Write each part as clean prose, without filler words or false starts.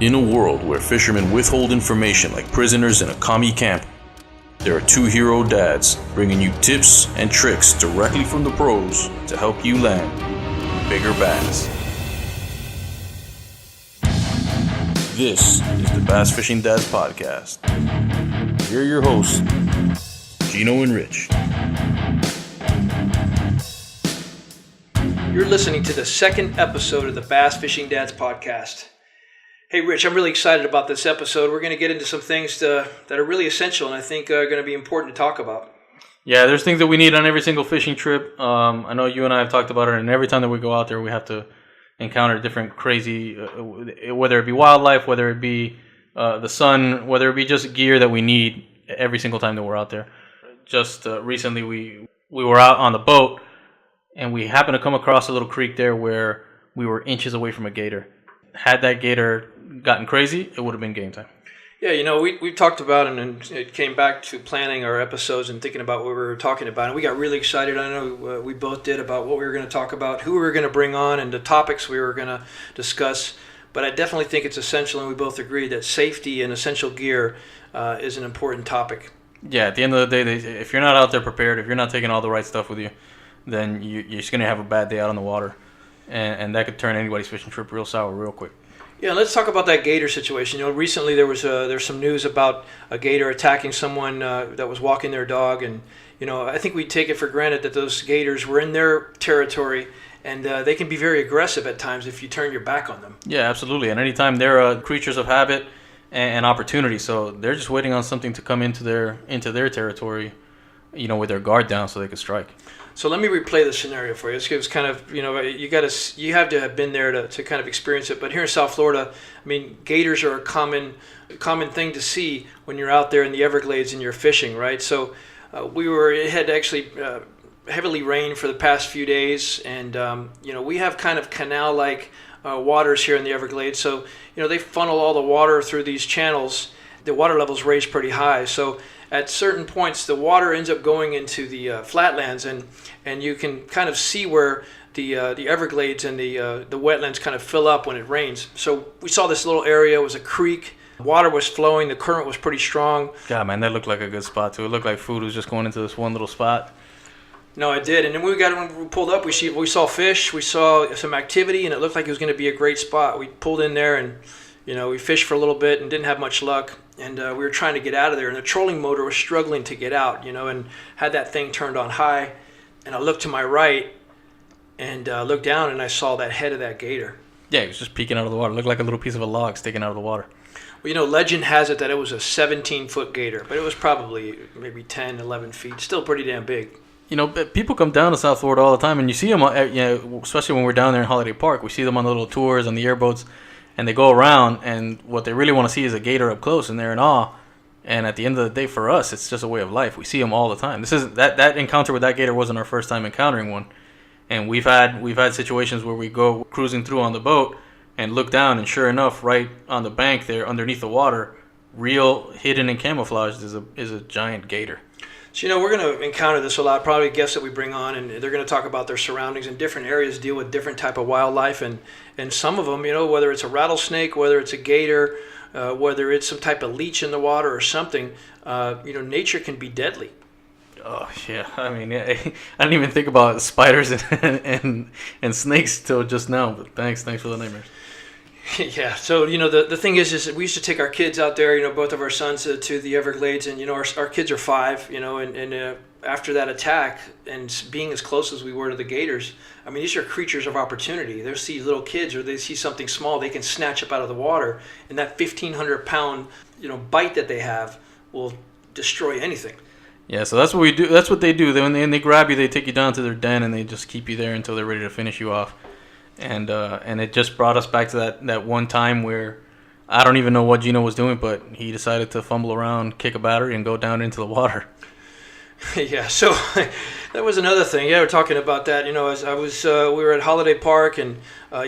In a world where fishermen withhold information like prisoners in a commie camp, there are two hero dads bringing you tips and tricks directly from the pros to help you land bigger bass. This is the Bass Fishing Dads Podcast. Here are your hosts, Geno and Rich. You're listening to the second episode of the Bass Fishing Dads Podcast. Hey, Rich, I'm really excited about this episode. We're going to get into some things that are really essential and I think are going to be important to talk about. Yeah, there's things that we need on every single fishing trip. I know you and I have talked about it, and every time that we go out there, we have to encounter different crazy, whether it be wildlife, whether it be the sun, whether it be just gear that we need every single time that we're out there. Just recently, we were out on the boat, and we happened to come across a little creek there where we were inches away from a gator. Had that gator gotten crazy, it would have been game time. Yeah, you know, we talked about and it came back to planning our episodes and thinking about what we were talking about. And we got really excited. I know we both did about what we were going to talk about, who we were going to bring on, and the topics we were going to discuss. But I definitely think it's essential, and we both agree that safety and essential gear is an important topic. Yeah, at the end of the day, if you're not out there prepared, if you're not taking all the right stuff with you, then you're just going to have a bad day out on the water. And that could turn anybody's fishing trip real sour real quick. Yeah, let's talk about that gator situation. You know, recently there's some news about a gator attacking someone that was walking their dog, and you know, I think we take it for granted that those gators were in their territory, and they can be very aggressive at times if you turn your back on them. Yeah, absolutely. And anytime they're creatures of habit and opportunity, so they're just waiting on something to come into their territory, you know, with their guard down so they could strike. So let me replay the scenario for you. It's kind of, you know, you have to have been there to kind of experience it. But here in South Florida, I mean, gators are a common thing to see when you're out there in the Everglades and you're fishing, right? So it had actually heavily rained for the past few days, and you know, we have kind of canal-like waters here in the Everglades. So you know, they funnel all the water through these channels. The water levels raise pretty high, so at certain points the water ends up going into the flatlands, and you can kind of see where the Everglades and the wetlands kind of fill up when it rains. So we saw this little area. It was a creek. Water was flowing. The current was pretty strong. God, man, that looked like a good spot too. It looked like food was just going into this one little spot. No, it did. And then when we pulled up, we saw fish. We saw some activity, and it looked like it was going to be a great spot. We pulled in there, and you know, we fished for a little bit and didn't have much luck. And we were trying to get out of there, and the trolling motor was struggling to get out, you know, and had that thing turned on high. And I looked to my right and looked down, and I saw that head of that gator. Yeah, it was just peeking out of the water. It looked like a little piece of a log sticking out of the water. Well, you know, legend has it that it was a 17-foot gator, but it was probably maybe 10, 11 feet. Still pretty damn big. You know, people come down to South Florida all the time, and you see them, you know, especially when we're down there in Holiday Park. We see them on the little tours on the airboats. And they go around, and what they really want to see is a gator up close, and they're in awe. And at the end of the day, for us, it's just a way of life. We see them all the time. That encounter with that gator wasn't our first time encountering one, and we've had situations where we go cruising through on the boat and look down, and sure enough, right on the bank there, underneath the water, real hidden and camouflaged is a giant gator. So, you know, we're going to encounter this a lot. Probably guests that we bring on, and they're going to talk about their surroundings, and different areas deal with different type of wildlife. And some of them, you know, whether it's a rattlesnake, whether it's a gator, whether it's some type of leech in the water or something, you know, nature can be deadly. Oh, yeah. I mean, I didn't even think about spiders and snakes till just now, but thanks for the nightmares. Yeah, so, you know, the thing is that we used to take our kids out there, you know, both of our sons to the Everglades, and, you know, our kids are 5, you know, and after that attack and being as close as we were to the gators, I mean, these are creatures of opportunity. They see little kids or they see something small, they can snatch up out of the water, and that 1,500-pound, you know, bite that they have will destroy anything. Yeah, so that's what we do. That's what they do. When they grab you, they take you down to their den, and they just keep you there until they're ready to finish you off. And it just brought us back to that one time where I don't even know what Geno was doing, but he decided to fumble around, kick a battery, and go down into the water. Yeah, so that was another thing. Yeah, we're talking about that. You know, as we were at Holiday Park, and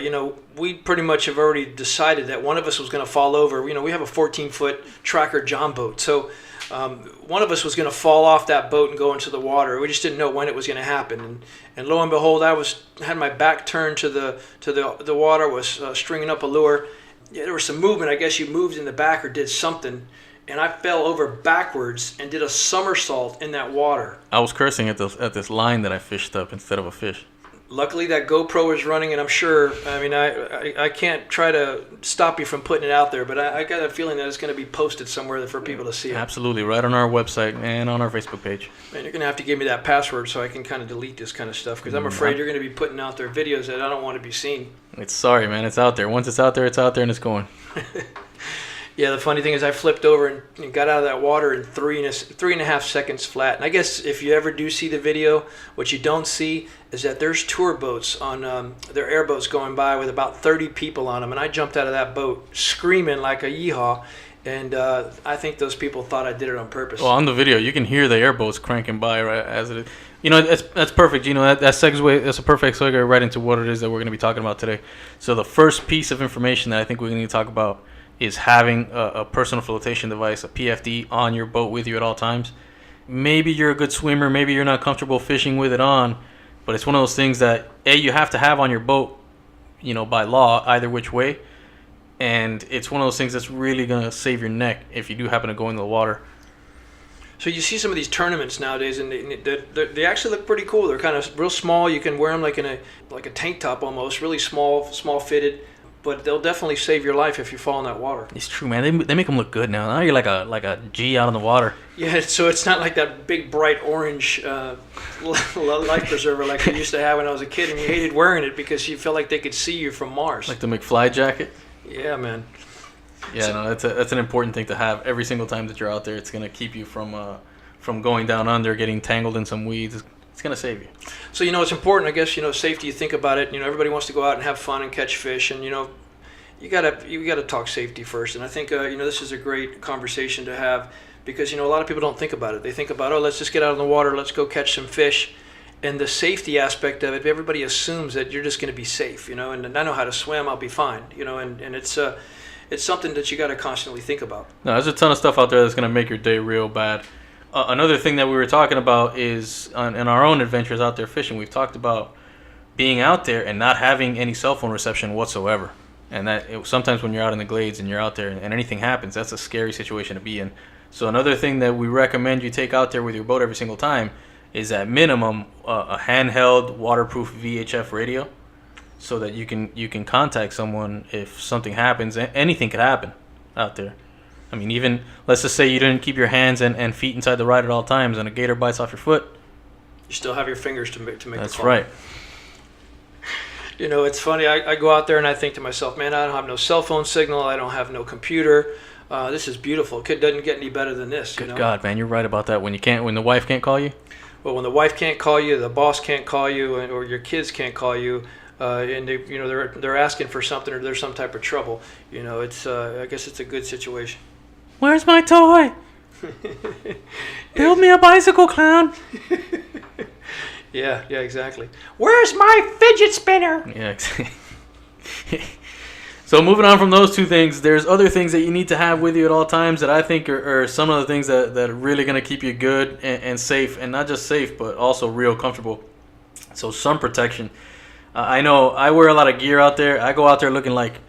you know, we pretty much have already decided that one of us was going to fall over. You know, we have a 14-foot tracker John boat, so one of us was going to fall off that boat and go into the water. We just didn't know when it was going to happen. And lo and behold, I had my back turned to the water, was stringing up a lure, Yeah, there was some movement. I guess you moved in the back or did something, and I fell over backwards and did a somersault in that water. I was cursing at this line that I fished up instead of a fish. Luckily, that GoPro was running, and I'm sure. I mean, I can't try to stop you from putting it out there, but I got a feeling that it's going to be posted somewhere for people to see it. Absolutely, right on our website and on our Facebook page. Man, you're going to have to give me that password so I can kind of delete this kind of stuff, because I'm afraid you're going to be putting out there videos that I don't want to be seen. It's sorry, man. It's out there. Once it's out there, and it's going. Yeah, the funny thing is I flipped over and got out of that water in 3.5 seconds flat. And I guess if you ever do see the video, what you don't see is that there's tour boats on, they're airboats going by with about 30 people on them. And I jumped out of that boat screaming like a yeehaw. And I think those people thought I did it on purpose. Well, on the video, you can hear the airboats cranking by right as it is. You know, that's perfect. You know, that's a perfect segue right into what it is that we're going to be talking about today. So the first piece of information that I think we need to talk about is having a personal flotation device, a PFD, on your boat with you at all times. Maybe you're a good swimmer, maybe you're not comfortable fishing with it on, but it's one of those things that, A, you have to have on your boat, you know, by law, either which way. And it's one of those things that's really going to save your neck if you do happen to go into the water. So you see some of these tournaments nowadays, and they actually look pretty cool. They're kind of real small. You can wear them like in a tank top almost, really small fitted. But they'll definitely save your life if you fall in that water. It's true, man. They make them look good now. Now you're like a G out in the water. Yeah, so it's not like that big bright orange life preserver like I used to have when I was a kid, and you hated wearing it because you felt like they could see you from Mars. Like the McFly jacket. Yeah, man. Yeah, no, that's an important thing to have every single time that you're out there. It's gonna keep you from going down under, getting tangled in some weeds. It's going to save you. So, you know, it's important, I guess, you know, safety, you think about it. You know, everybody wants to go out and have fun and catch fish. And, you know, you gotta talk safety first. And I think, you know, this is a great conversation to have because, you know, a lot of people don't think about it. They think about, oh, let's just get out in the water. Let's go catch some fish. And the safety aspect of it, everybody assumes that you're just going to be safe, you know, and I know how to swim, I'll be fine, you know, and it's something that you got to constantly think about. No, there's a ton of stuff out there that's going to make your day real bad. Another thing that we were talking about is in our own adventures out there fishing, we've talked about being out there and not having any cell phone reception whatsoever. And sometimes when you're out in the glades and you're out there and anything happens, that's a scary situation to be in. So another thing that we recommend you take out there with your boat every single time is at minimum a handheld waterproof VHF radio so that you can contact someone if something happens. Anything could happen out there. I mean, even let's just say you didn't keep your hands and feet inside the ride at all times, and a gator bites off your foot. You still have your fingers to make the call. That's right. You know, it's funny. I go out there and I think to myself, man, I don't have no cell phone signal. I don't have no computer. This is beautiful. It doesn't get any better than this. Good God, man, you're right about that. When the wife can't call you. Well, when the wife can't call you, the boss can't call you, or your kids can't call you. And they're asking for something, or there's some type of trouble. You know, it's I guess it's a good situation. Where's my toy? Build me a bicycle, clown. Yeah, exactly. Where's my fidget spinner? Yeah, exactly. So moving on from those two things, there's other things that you need to have with you at all times that I think are some of the things that are really going to keep you good and safe, and not just safe, but also real comfortable. So sun protection. I know I wear a lot of gear out there. I go out there looking like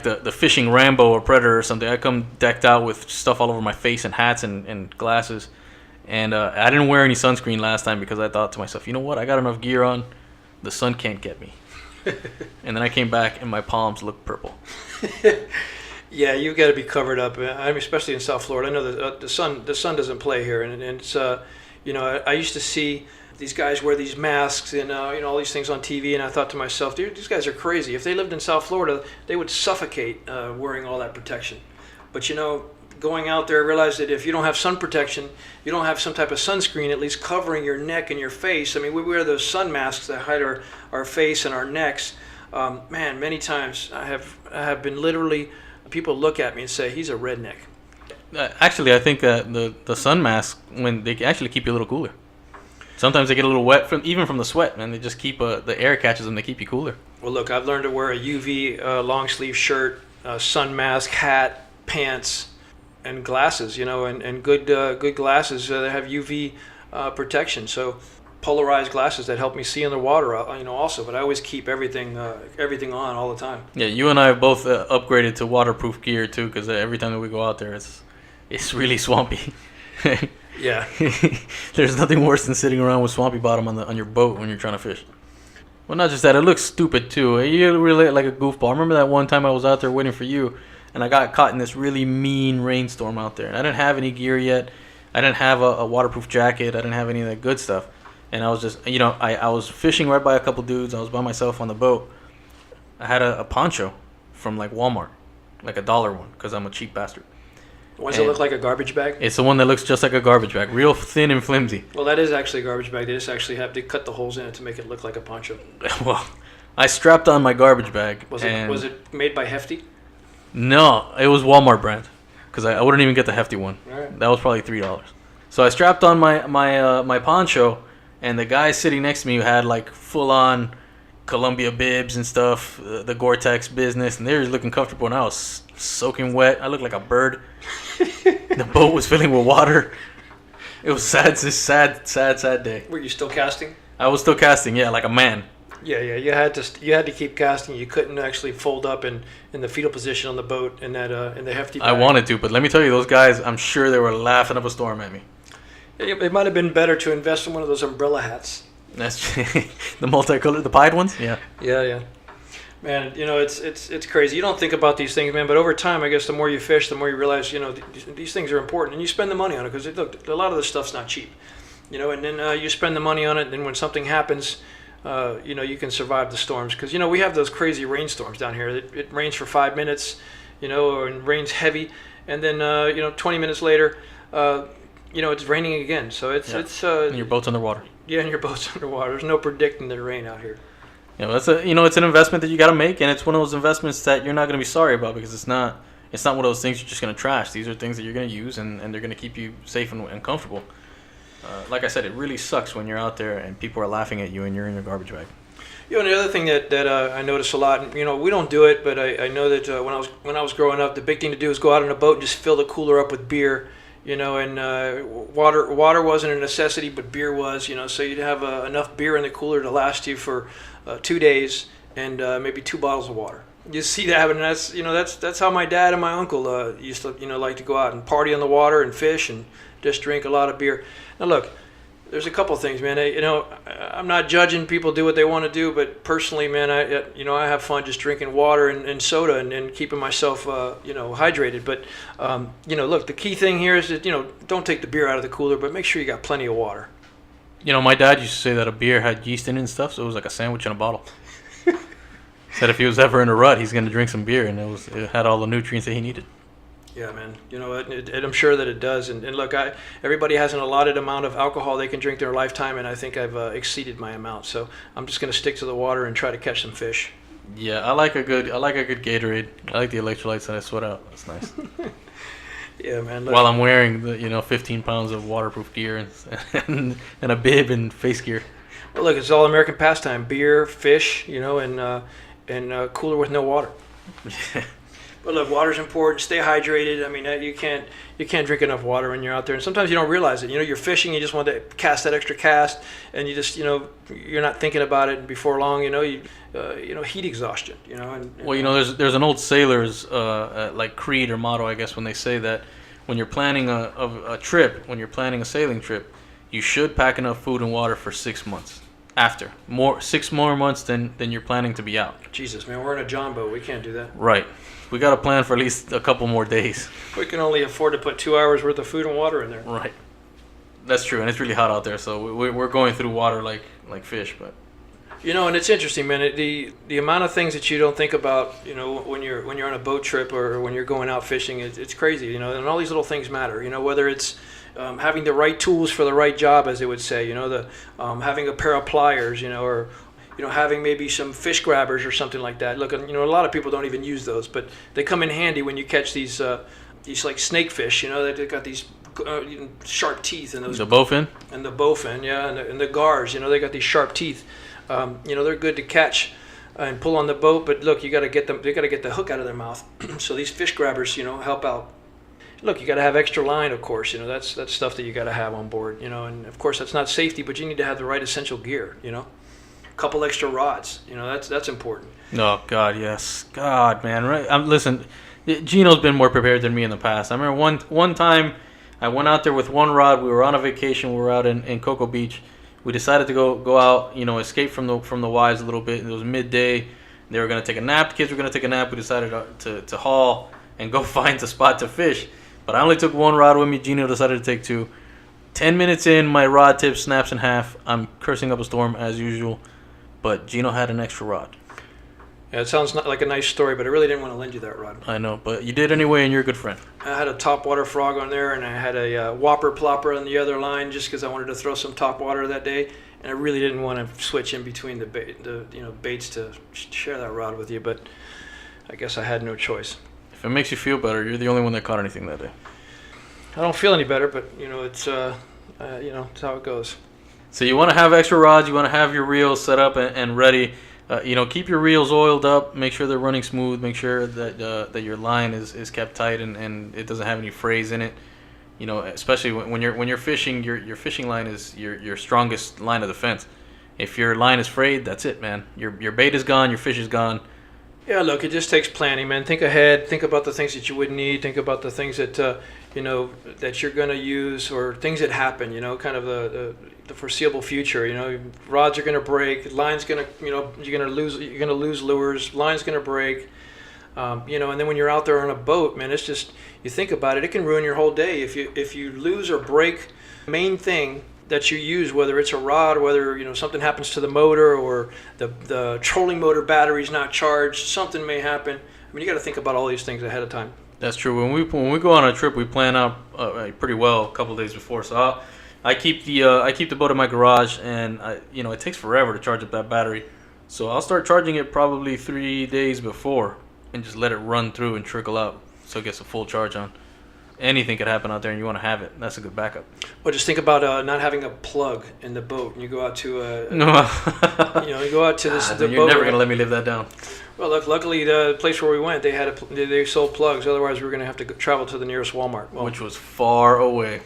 the fishing Rambo or Predator or something. I come decked out with stuff all over my face and hats and glasses. And I didn't wear any sunscreen last time because I thought to myself, you know what? I got enough gear on. The sun can't get me. And then I came back and my palms look purple. Yeah, you've got to be covered up. I mean, especially in South Florida. I know that the sun doesn't play here, and it's you know, I used to see these guys wear these masks and you know, all these things on TV, and I thought to myself, dude, these guys are crazy. If they lived in South Florida, they would suffocate wearing all that protection. But you know, going out there, I realized that if you don't have sun protection, you don't have some type of sunscreen at least covering your neck and your face. I mean, we wear those sun masks that hide our face and our necks. Man, many times I have been literally, people look at me and say, he's a redneck. Actually, I think that the sun masks, when they actually keep you a little cooler. Sometimes they get a little wet even from the sweat, man. They just keep the air catches them. They keep you cooler. Well, look, I've learned to wear a UV long sleeve shirt, sun mask, hat, pants, and glasses. You know, and good glasses that have UV protection. So polarized glasses that help me see underwater, also. But I always keep everything on all the time. Yeah, you and I have both upgraded to waterproof gear too, because every time that we go out there, it's really swampy. Yeah. There's nothing worse than sitting around with swampy bottom on your boat when you're trying to fish. Well, not just that, it looks stupid too. You really like a goofball. I remember that one time I was out there waiting for you, and I got caught in this really mean rainstorm out there. And I didn't have any gear yet. I didn't have a waterproof jacket. I didn't have any of that good stuff. And I was just, I was fishing right by a couple dudes. I was by myself on the boat. I had a poncho from like Walmart, like $1 one, because I'm a cheap bastard. Does it look like a garbage bag? It's the one that looks just like a garbage bag, real thin and flimsy. Well, that is actually a garbage bag. They just actually they cut the holes in it to make it look like a poncho. Well, I strapped on my garbage bag. Was it made by Hefty? No, it was Walmart brand, because I wouldn't even get the Hefty one. All right. That was probably $3. So I strapped on my poncho, and the guy sitting next to me had like full on Columbia bibs and stuff, the Gore-Tex business, and they were looking comfortable, and I was soaking wet. I looked like a bird. The boat was filling with water. It was sad day. Were you still casting? I was still casting, yeah, like a man. Yeah. You had to keep casting. You couldn't actually fold up in the fetal position on the boat in the Hefty bag. I wanted to, but let me tell you, those guys, I'm sure they were laughing up a storm at me. It might have been better to invest in one of those umbrella hats. That's the multicolored, the pied ones. Yeah. Yeah. Man, it's crazy. You don't think about these things, man, but over time, I guess the more you fish, the more you realize, these things are important, and you spend the money on it, because look, a lot of this stuff's not cheap, and then you spend the money on it, and then when something happens, you can survive the storms, because we have those crazy rainstorms down here. It rains for 5 minutes, and rains heavy, and then 20 minutes later, it's raining again. So it's and your boat's underwater. Yeah, and your boat's underwater. There's no predicting the rain out here. Yeah, well, it's an investment that you got to make, and it's one of those investments that you're not going to be sorry about, because it's not one of those things you're just going to trash. These are things that you're going to use, and they're going to keep you safe and comfortable. Like I said, it really sucks when you're out there and people are laughing at you and you're in your garbage bag. And the other thing that I notice a lot, and, we don't do it, but I know that when I was growing up, the big thing to do was go out on a boat and just fill the cooler up with beer. And water wasn't a necessity, but beer was. So you'd have enough beer in the cooler to last you for 2 days, and maybe 2 bottles of water. You see that, and that's how my dad and my uncle used to like to go out and party on the water and fish and just drink a lot of beer. Now look, there's a couple things, man. I'm not judging people do what they want to do, but personally, man, I have fun just drinking water and soda and keeping myself hydrated. But look, the key thing here is that don't take the beer out of the cooler, but make sure you got plenty of water. My dad used to say that a beer had yeast in it and stuff, so it was like a sandwich in a bottle. Said if he was ever in a rut, he's going to drink some beer, and it had all the nutrients that he needed. Yeah, man. And I'm sure that it does. And look, everybody has an allotted amount of alcohol they can drink in their lifetime, and I think I've exceeded my amount. So I'm just going to stick to the water and try to catch some fish. Yeah, I like a good Gatorade. I like the electrolytes that I sweat out. That's nice. Yeah, man. Look. While I'm wearing the 15 pounds of waterproof gear and a bib and face gear. Well, look, it's all American pastime: beer, fish, and cooler with no water. But look, water's important. Stay hydrated. I mean, you can't drink enough water when you're out there, and sometimes you don't realize it. You're fishing, you just want to cast that extra cast, and you just you're not thinking about it. And before long, heat exhaustion. Well, there's an old sailor's like creed or motto, I guess, when they say that when you're planning a trip, when you're planning a sailing trip, you should pack enough food and water for 6 months. 6 more months than you're planning to be out. Jesus, man, we're in a John boat. We can't do that. Right. We got to plan for at least a couple more days. We can only afford to put 2 hours worth of food and water in there. Right. That's true, and it's really hot out there, so we're going through water like fish, but. And it's interesting, man. The amount of things that you don't think about, when you're on a boat trip or when you're going out fishing, it's crazy, and all these little things matter. Whether it's having the right tools for the right job, as they would say, having a pair of pliers, or having maybe some fish grabbers or something like that. Look, a lot of people don't even use those, but they come in handy when you catch these like snake fish. They've got these sharp teeth and those. The bowfin. And the bowfin, yeah, and the gars. They got these sharp teeth. They're good to catch and pull on the boat, but look, you got to get them. They got to get the hook out of their mouth. So these fish grabbers, help out. look, you got to have extra line, of course. That's stuff that you got to have on board. And of course that's not safety, but you need to have the right essential gear. A couple extra rods. That's important. Oh God, yes, God, man. Right? Listen, Geno's been more prepared than me in the past. I remember one time I went out there with one rod. We were on a vacation. We were out in Cocoa Beach. We decided to go out, escape from the wives a little bit. It was midday. They were gonna take a nap. The kids were gonna take a nap. We decided to haul and go find a spot to fish. But I only took one rod with me. Geno decided to take two. 10 minutes in, my rod tip snaps in half. I'm cursing up a storm as usual. But Geno had an extra rod. Yeah, it sounds like a nice story, but I really didn't want to lend you that rod. I know, but you did anyway, and you're a good friend. I had a topwater frog on there, and I had a whopper plopper on the other line just because I wanted to throw some topwater that day, and I really didn't want to switch in between the baits to share that rod with you, but I guess I had no choice. If it makes you feel better, you're the only one that caught anything that day. I don't feel any better, but it's it's how it goes. So you want to have extra rods, you want to have your reels set up and ready. Keep your reels oiled up. Make sure they're running smooth. Make sure that your line is kept tight and it doesn't have any frays in it. Especially when you're fishing, your fishing line is your strongest line of defense. If your line is frayed, that's it, man. Your bait is gone. Your fish is gone. Yeah, look, it just takes planning, man. Think ahead. Think about the things that you would need. Think about the things that that you're going to use or things that happen. Kind of the foreseeable future. Rods are going to break. Line's going to you're going to lose lures. Line's going to break. And then when you're out there on a boat, man, it's just you think about it. It can ruin your whole day if you lose or break the main thing that you use, whether it's a rod, whether something happens to the motor or the trolling motor battery's not charged, something may happen. I mean, you got to think about all these things ahead of time. That's true. When we go on a trip, we plan out pretty well a couple days before. So I keep the boat in my garage, and it takes forever to charge up that battery. So I'll start charging it probably 3 days before, and just let it run through and trickle out, so it gets a full charge on. Anything could happen out there, and you want to have it. That's a good backup. Well, just think about not having a plug in the boat, and you go out to you go out to this. The You're boat never gonna let me live that down. Well, luckily the place where we went, they sold plugs. Otherwise, we were gonna have to travel to the nearest Walmart, which was far away.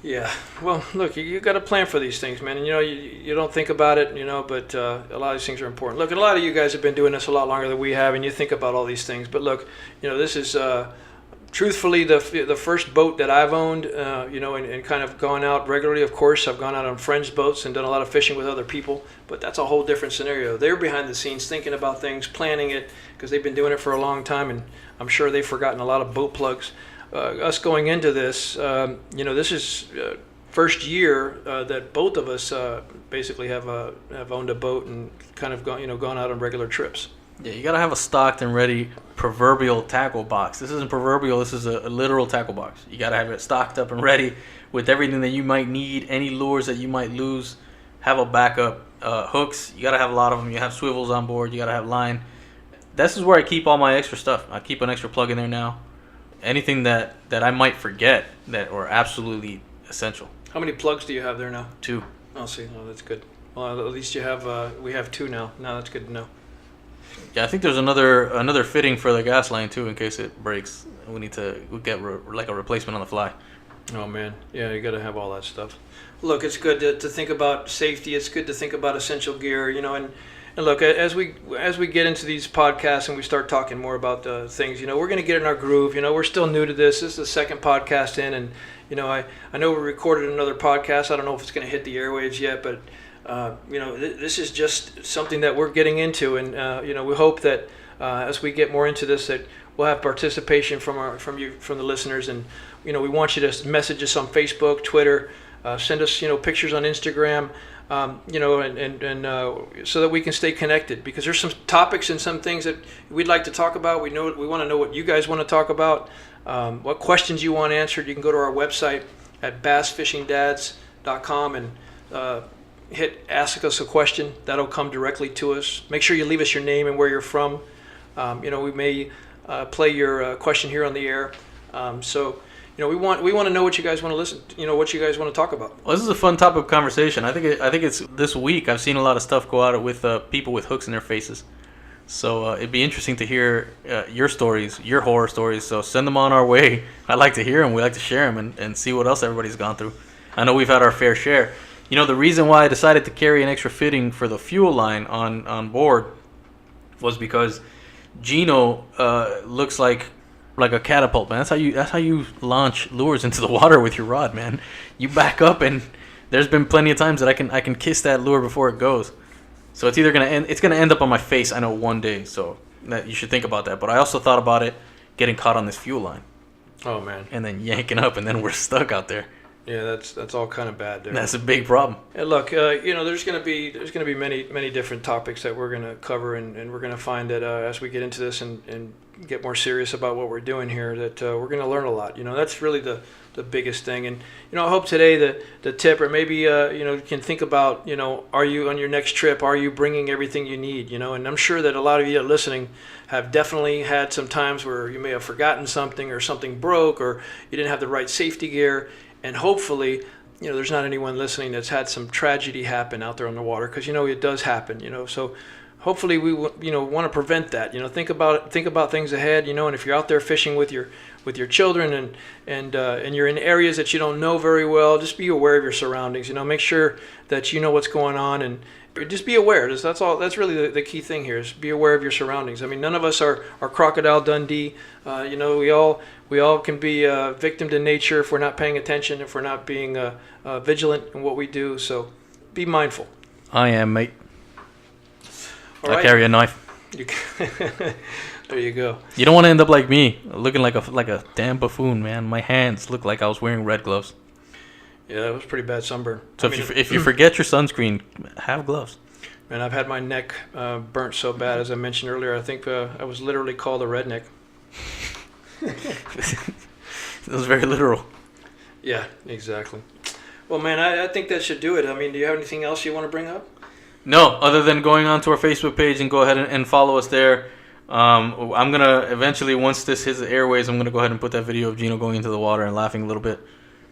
Yeah. Well, look, you got to plan for these things, man. And you don't think about it, but a lot of these things are important. Look, and a lot of you guys have been doing this a lot longer than we have, and you think about all these things. But look, this is. Truthfully, the first boat that I've owned, and kind of gone out regularly. Of course, I've gone out on friends' boats and done a lot of fishing with other people, but that's a whole different scenario. They're behind the scenes thinking about things, planning it, because they've been doing it for a long time, and I'm sure they've forgotten a lot of boat plugs. Us going into this, this is first year that both of us basically have owned a boat and kind of gone out on regular trips. Yeah, you gotta have a stocked and ready proverbial tackle box. This isn't proverbial. This is a literal tackle box. You gotta have it stocked up and ready with everything that you might need, any lures that you might lose. Have a backup. Hooks, you gotta have a lot of them. You have swivels on board. You gotta have line. This is where I keep all my extra stuff. I keep an extra plug in there now. Anything that I might forget that are absolutely essential. How many plugs do you have there now? 2. Oh, see, that's good. Well, at least you have. We have 2 now. Now that's good to know. Yeah, I think there's another fitting for the gas line too in case it breaks. We need to get like a replacement on the fly. Oh man, yeah, you got to have all that stuff. Look, it's good to think about safety. It's good to think about essential gear, and look, as we get into these podcasts and we start talking more about things, we're going to get in our groove. We're still new to this. This is the second podcast in, and I know we recorded another podcast. I don't know if it's going to hit the airwaves yet, but. This is just something that we're getting into, and we hope that as we get more into this, that we'll have participation from the listeners, and we want you to message us on Facebook, Twitter, send us pictures on Instagram, and so that we can stay connected, because there's some topics and some things that we'd like to talk about. We want to know what you guys want to talk about, what questions you want answered. You can go to our website at bassfishingdads.com and hit ask us a question. That'll come directly to us. Make sure you leave us your name and where you're from. We may play your question here on the air. We want to know what you guys want to listen to, what you guys want to talk about. Well, this is a fun topic of conversation. I think it's this week I've seen a lot of stuff go out with people with hooks in their faces. So it'd be interesting to hear your stories, your horror stories. So send them on our way. I like to hear them. We like to share them and see what else everybody's gone through. I know we've had our fair share. You know, the reason why I decided to carry an extra fitting for the fuel line on board was because Geno looks like a catapult, man. That's how you launch lures into the water with your rod, man. You back up, and there's been plenty of times that I can kiss that lure before it goes. So it's either gonna end up on my face, I know, one day. So that you should think about that. But I also thought about it getting caught on this fuel line. Oh man. And then yanking up, and then we're stuck out there. Yeah, that's all kind of bad there. That's a big problem. And look, there's gonna be many different topics that we're gonna cover, and we're gonna find that as we get into this and get more serious about what we're doing here, that we're gonna learn a lot. That's really the biggest thing. And I hope today the tip, or maybe you can think about, are you on your next trip? Are you bringing everything you need? And I'm sure that a lot of you that are listening have definitely had some times where you may have forgotten something, or something broke, or you didn't have the right safety gear. And hopefully, there's not anyone listening that's had some tragedy happen out there on the water, because it does happen. So hopefully we want to prevent that. Think about things ahead. And if you're out there fishing with your children and you're in areas that you don't know very well, just be aware of your surroundings. Make sure that you know what's going on, and just be aware. That's all. That's really the key thing here, is be aware of your surroundings. I mean, none of us are Crocodile Dundee. We all can be a victim to nature if we're not paying attention, if we're not being vigilant in what we do. So be mindful. I am, mate. All right. I carry a knife. There you go. You don't want to end up like me, looking like a damn buffoon, man. My hands look like I was wearing red gloves. Yeah, that was pretty bad sunburn. So if you forget your sunscreen, have gloves. Man, I've had my neck burnt so bad, as I mentioned earlier. I think I was literally called a redneck. It was very literal. Yeah, exactly. Well, man, I think that should do it. I mean, do you have anything else you want to bring up? No, other than going on to our Facebook page and go ahead and follow us there. I'm going to eventually, once this hits the airways, I'm going to go ahead and put that video of Geno going into the water and laughing a little bit.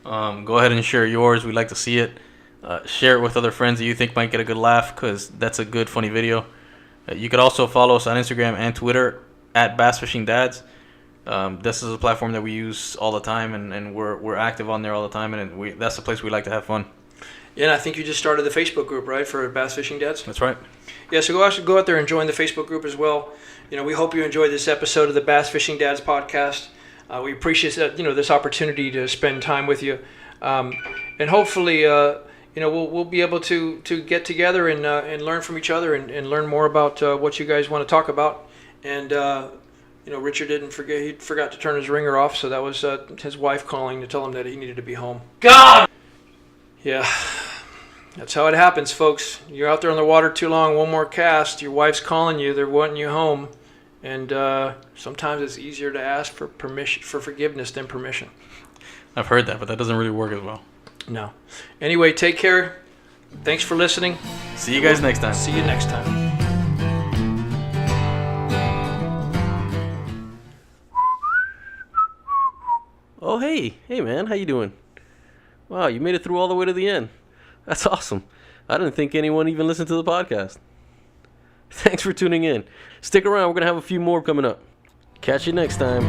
Go ahead and share yours. We'd like to see it. Share it with other friends that you think might get a good laugh, because that's a good, funny video. You could also follow us on Instagram and Twitter at Bass Fishing Dads. This is a platform that we use all the time, and we're active on there all the time, and that's the place we like to have fun. Yeah, and I think you just started the Facebook group, right, for Bass Fishing Dads? That's right. Yeah, so go out there and join the Facebook group as well. We hope you enjoyed this episode of the Bass Fishing Dads podcast. We appreciate that, this opportunity to spend time with you, and hopefully, we'll be able to get together and learn from each other and learn more about what you guys want to talk about. And Richard he forgot to turn his ringer off, so that was his wife calling to tell him that he needed to be home. God! Yeah, that's how it happens, folks. You're out there on the water too long, one more cast, your wife's calling you, they're wanting you home, and sometimes it's easier to ask for forgiveness than permission. I've heard that, but that doesn't really work as well. No. Anyway, take care. Thanks for listening. See you guys next time. See you next time. Oh, hey man, how you doing? Wow, you made it through all the way to the end. That's awesome. I didn't think anyone even listened to the podcast. Thanks for tuning in. Stick around, we're going to have a few more coming up. Catch you next time.